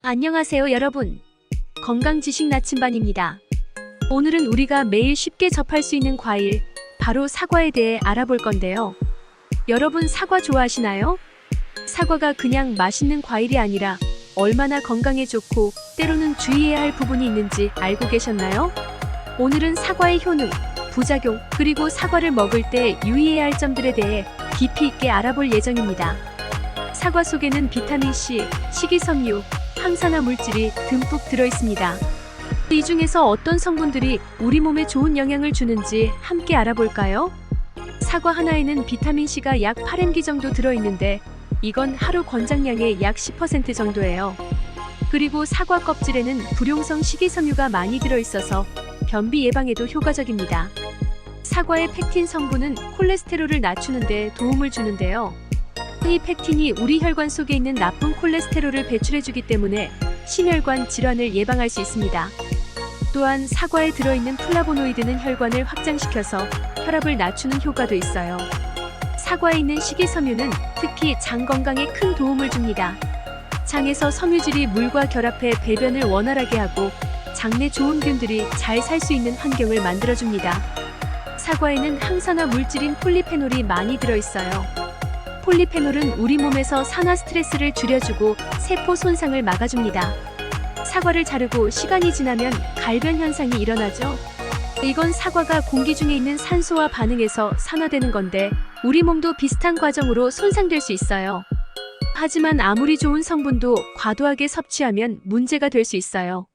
안녕하세요 여러분. 건강지식 나침반입니다. 오늘은 우리가 매일 쉽게 접할 수 있는 과일, 바로 사과에 대해 알아볼 건데요. 여러분 사과 좋아하시나요? 사과가 그냥 맛있는 과일이 아니라 얼마나 건강에 좋고 때로는 주의해야 할 부분이 있는지 알고 계셨나요? 오늘은 사과의 효능, 부작용, 그리고 사과를 먹을 때 유의해야 할 점들에 대해 깊이 있게 알아볼 예정입니다. 사과 속에는 비타민C, 식이섬유, 항산화 물질이 듬뿍 들어있습니다. 이 중에서 어떤 성분들이 우리 몸에 좋은 영향을 주는지 함께 알아볼까요? 사과 하나에는 비타민C가 약 8mg 정도 들어있는데 이건 하루 권장량의 약 10% 정도예요. 그리고 사과 껍질에는 불용성 식이섬유가 많이 들어있어서 변비 예방에도 효과적입니다. 사과의 펙틴 성분은 콜레스테롤을 낮추는 데 도움을 주는데요. 이 펙틴이 우리 혈관 속에 있는 나쁜 콜레스테롤을 배출해주기 때문에 심혈관 질환을 예방할 수 있습니다. 또한 사과에 들어있는 플라보노이드는 혈관을 확장시켜서 혈압을 낮추는 효과도 있어요. 사과에 있는 식이섬유는 특히 장 건강에 큰 도움을 줍니다. 장에서 섬유질이 물과 결합해 배변을 원활하게 하고 장내 좋은 균들이 잘 살 수 있는 환경을 만들어줍니다. 사과에는 항산화 물질인 폴리페놀이 많이 들어있어요. 폴리페놀은 우리 몸에서 산화 스트레스를 줄여주고 세포 손상을 막아줍니다. 사과를 자르고 시간이 지나면 갈변 현상이 일어나죠. 이건 사과가 공기 중에 있는 산소와 반응해서 산화되는 건데 우리 몸도 비슷한 과정으로 손상될 수 있어요. 하지만 아무리 좋은 성분도 과도하게 섭취하면 문제가 될 수 있어요.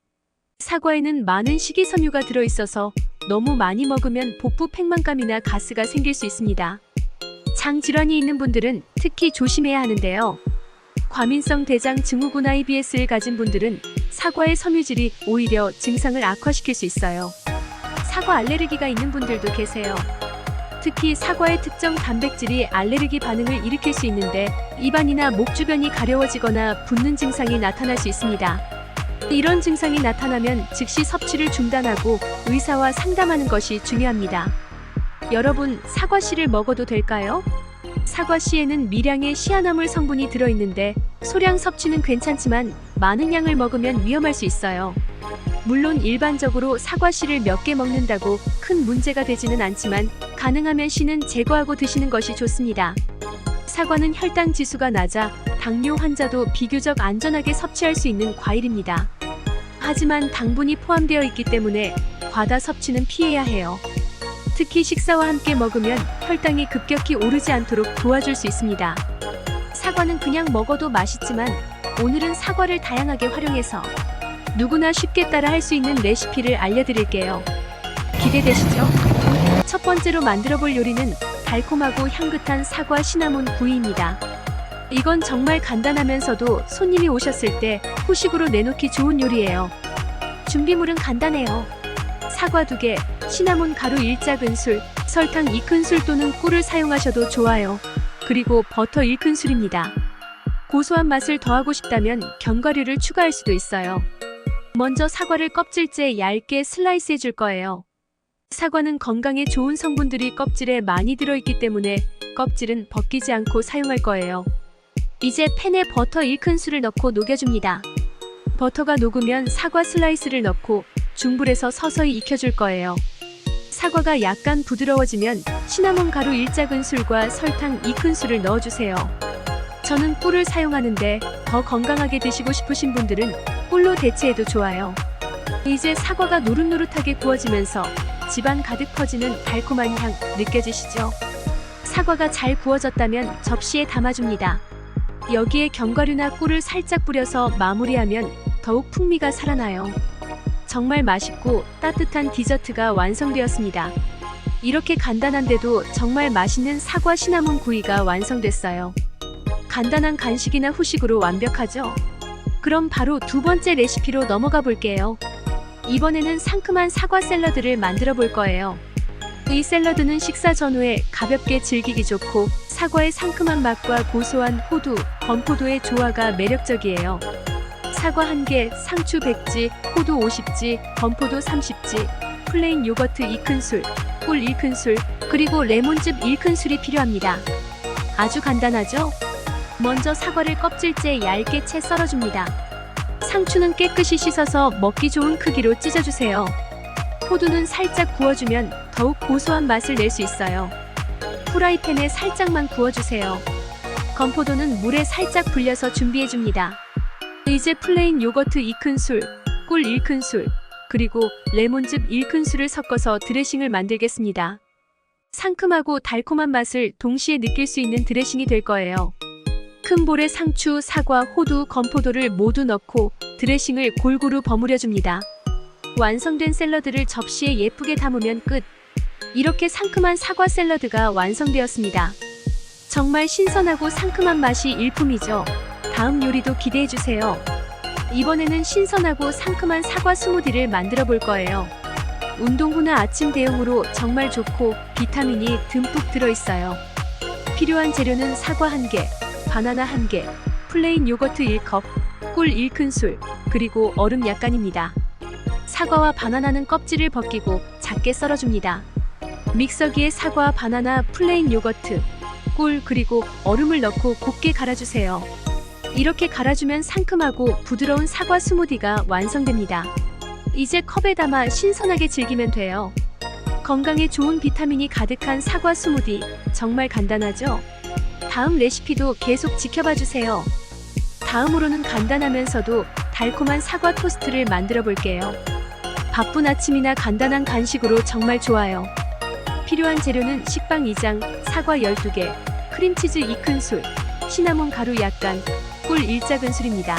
사과에는 많은 식이섬유가 들어있어서 너무 많이 먹으면 복부 팽만감이나 가스가 생길 수 있습니다. 장 질환이 있는 분들은 특히 조심해야 하는데요. 과민성 대장 증후군 IBS를 가진 분들은 사과의 섬유질이 오히려 증상을 악화시킬 수 있어요. 사과 알레르기가 있는 분들도 계세요. 특히 사과의 특정 단백질이 알레르기 반응을 일으킬 수 있는데 입안이나 목 주변이 가려워지거나 붓는 증상이 나타날 수 있습니다. 이런 증상이 나타나면 즉시 섭취를 중단하고 의사와 상담하는 것이 중요합니다. 여러분, 사과씨를 먹어도 될까요? 사과씨에는 미량의 시아나물 성분이 들어있는데 소량 섭취는 괜찮지만 많은 양을 먹으면 위험할 수 있어요. 물론 일반적으로 사과씨를 몇 개 먹는다고 큰 문제가 되지는 않지만 가능하면 씨는 제거하고 드시는 것이 좋습니다. 사과는 혈당 지수가 낮아 당뇨 환자도 비교적 안전하게 섭취할 수 있는 과일입니다. 하지만 당분이 포함되어 있기 때문에 과다 섭취는 피해야 해요. 특히 식사와 함께 먹으면 혈당이 급격히 오르지 않도록 도와줄 수 있습니다. 사과는 그냥 먹어도 맛있지만 오늘은 사과를 다양하게 활용해서 누구나 쉽게 따라 할 수 있는 레시피를 알려드릴게요. 기대되시죠? 첫 번째로 만들어 볼 요리는 달콤하고 향긋한 사과 시나몬 구이입니다. 이건 정말 간단하면서도 손님이 오셨을 때 후식으로 내놓기 좋은 요리예요. 준비물은 간단해요. 사과 2개, 시나몬 가루 1작은술, 설탕 2큰술 또는 꿀을 사용하셔도 좋아요. 그리고 버터 1큰술입니다. 고소한 맛을 더하고 싶다면 견과류를 추가할 수도 있어요. 먼저 사과를 껍질째 얇게 슬라이스 해줄 거예요. 사과는 건강에 좋은 성분들이 껍질에 많이 들어있기 때문에 껍질은 벗기지 않고 사용할 거예요. 이제 팬에 버터 1큰술을 넣고 녹여줍니다. 버터가 녹으면 사과 슬라이스를 넣고 중불에서 서서히 익혀줄 거예요. 사과가 약간 부드러워지면 시나몬 가루 1작은술과 설탕 2큰술을 넣어주세요. 저는 꿀을 사용하는데 더 건강하게 드시고 싶으신 분들은 꿀로 대체해도 좋아요. 이제 사과가 노릇노릇하게 구워지면서 집안 가득 퍼지는 달콤한 향 느껴지시죠? 사과가 잘 구워졌다면 접시에 담아줍니다. 여기에 견과류나 꿀을 살짝 뿌려서 마무리하면 더욱 풍미가 살아나요. 정말 맛있고 따뜻한 디저트가 완성되었습니다. 이렇게 간단한데도 정말 맛있는 사과 시나몬 구이가 완성됐어요. 간단한 간식이나 후식으로 완벽하죠? 그럼 바로 두 번째 레시피로 넘어가 볼게요. 이번에는 상큼한 사과 샐러드를 만들어 볼 거예요. 이 샐러드는 식사 전후에 가볍게 즐기기 좋고 사과의 상큼한 맛과 고소한 호두, 건포도의 조화가 매력적이에요. 사과 1개, 상추 100지, 호두 50지, 건포도 30지, 플레인 요거트 2큰술, 꿀 1큰술, 그리고 레몬즙 1큰술이 필요합니다. 아주 간단하죠? 먼저 사과를 껍질째 얇게 채 썰어줍니다. 상추는 깨끗이 씻어서 먹기 좋은 크기로 찢어주세요. 호두는 살짝 구워주면 더욱 고소한 맛을 낼 수 있어요. 프라이팬에 살짝만 구워주세요. 건포도는 물에 살짝 불려서 준비해줍니다. 이제 플레인 요거트 2큰술, 꿀 1큰술, 그리고 레몬즙 1큰술을 섞어서 드레싱을 만들겠습니다. 상큼하고 달콤한 맛을 동시에 느낄 수 있는 드레싱이 될 거예요. 큰 볼에 상추, 사과, 호두, 건포도를 모두 넣고 드레싱을 골고루 버무려줍니다. 완성된 샐러드를 접시에 예쁘게 담으면 끝. 이렇게 상큼한 사과 샐러드가 완성되었습니다. 정말 신선하고 상큼한 맛이 일품이죠. 다음 요리도 기대해주세요. 이번에는 신선하고 상큼한 사과 스무디를 만들어 볼 거예요. 운동 후나 아침 대용으로 정말 좋고 비타민이 듬뿍 들어있어요. 필요한 재료는 사과 1개, 바나나 1개, 플레인 요거트 1컵, 꿀 1큰술, 그리고 얼음 약간입니다. 사과와 바나나는 껍질을 벗기고 작게 썰어줍니다. 믹서기에 사과, 바나나, 플레인 요거트, 꿀, 그리고 얼음을 넣고 곱게 갈아주세요. 이렇게 갈아주면 상큼하고 부드러운 사과 스무디가 완성됩니다. 이제 컵에 담아 신선하게 즐기면 돼요. 건강에 좋은 비타민이 가득한 사과 스무디, 정말 간단하죠? 다음 레시피도 계속 지켜봐 주세요. 다음으로는 간단하면서도 달콤한 사과 토스트를 만들어 볼게요. 바쁜 아침이나 간단한 간식으로 정말 좋아요. 필요한 재료는 식빵 2장, 사과 12개, 크림치즈 2큰술, 시나몬 가루 약간, 꿀 1작은술입니다.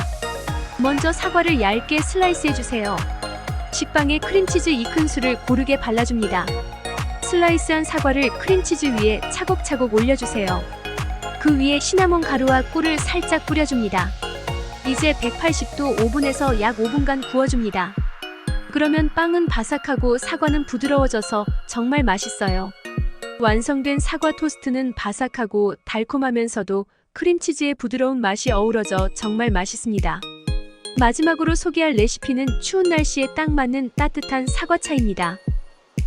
먼저 사과를 얇게 슬라이스 해주세요. 식빵에 크림치즈 2큰술을 고르게 발라줍니다. 슬라이스한 사과를 크림치즈 위에 차곡차곡 올려주세요. 그 위에 시나몬 가루와 꿀을 살짝 뿌려줍니다. 이제 180도 오븐에서 약 5분간 구워줍니다. 그러면 빵은 바삭하고 사과는 부드러워져서 정말 맛있어요. 완성된 사과 토스트는 바삭하고 달콤하면서도 크림치즈의 부드러운 맛이 어우러져 정말 맛있습니다. 마지막으로 소개할 레시피는 추운 날씨에 딱 맞는 따뜻한 사과차입니다.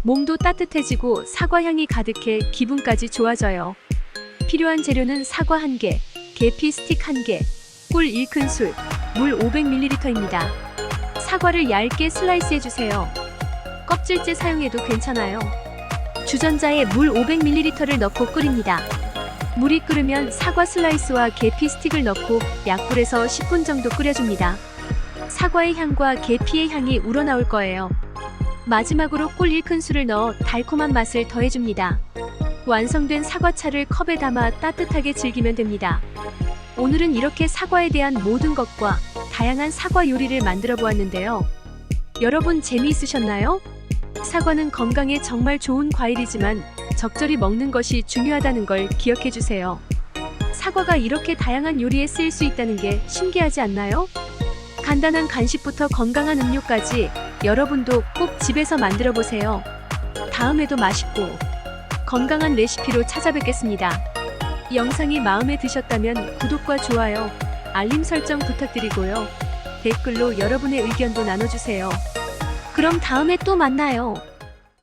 몸도 따뜻해지고 사과 향이 가득해 기분까지 좋아져요. 필요한 재료는 사과 1개, 계피 스틱 1개, 꿀 1큰술, 물 500ml입니다. 사과를 얇게 슬라이스 해주세요. 껍질째 사용해도 괜찮아요. 주전자에 물 500ml를 넣고 끓입니다. 물이 끓으면 사과 슬라이스와 계피 스틱을 넣고 약불에서 10분 정도 끓여줍니다. 사과의 향과 계피의 향이 우러나올 거예요. 마지막으로 꿀 1큰술을 넣어 달콤한 맛을 더해줍니다. 완성된 사과차를 컵에 담아 따뜻하게 즐기면 됩니다. 오늘은 이렇게 사과에 대한 모든 것과 다양한 사과 요리를 만들어 보았는데요. 여러분 재미있으셨나요? 사과는 건강에 정말 좋은 과일이지만 적절히 먹는 것이 중요하다는 걸 기억해 주세요. 사과가 이렇게 다양한 요리에 쓰일 수 있다는 게 신기하지 않나요? 간단한 간식부터 건강한 음료까지 여러분도 꼭 집에서 만들어 보세요. 다음에도 맛있고 건강한 레시피로 찾아뵙겠습니다. 영상이 마음에 드셨다면 구독과 좋아요, 알림 설정 부탁드리고요. 댓글로 여러분의 의견도 나눠주세요. 그럼 다음에 또 만나요.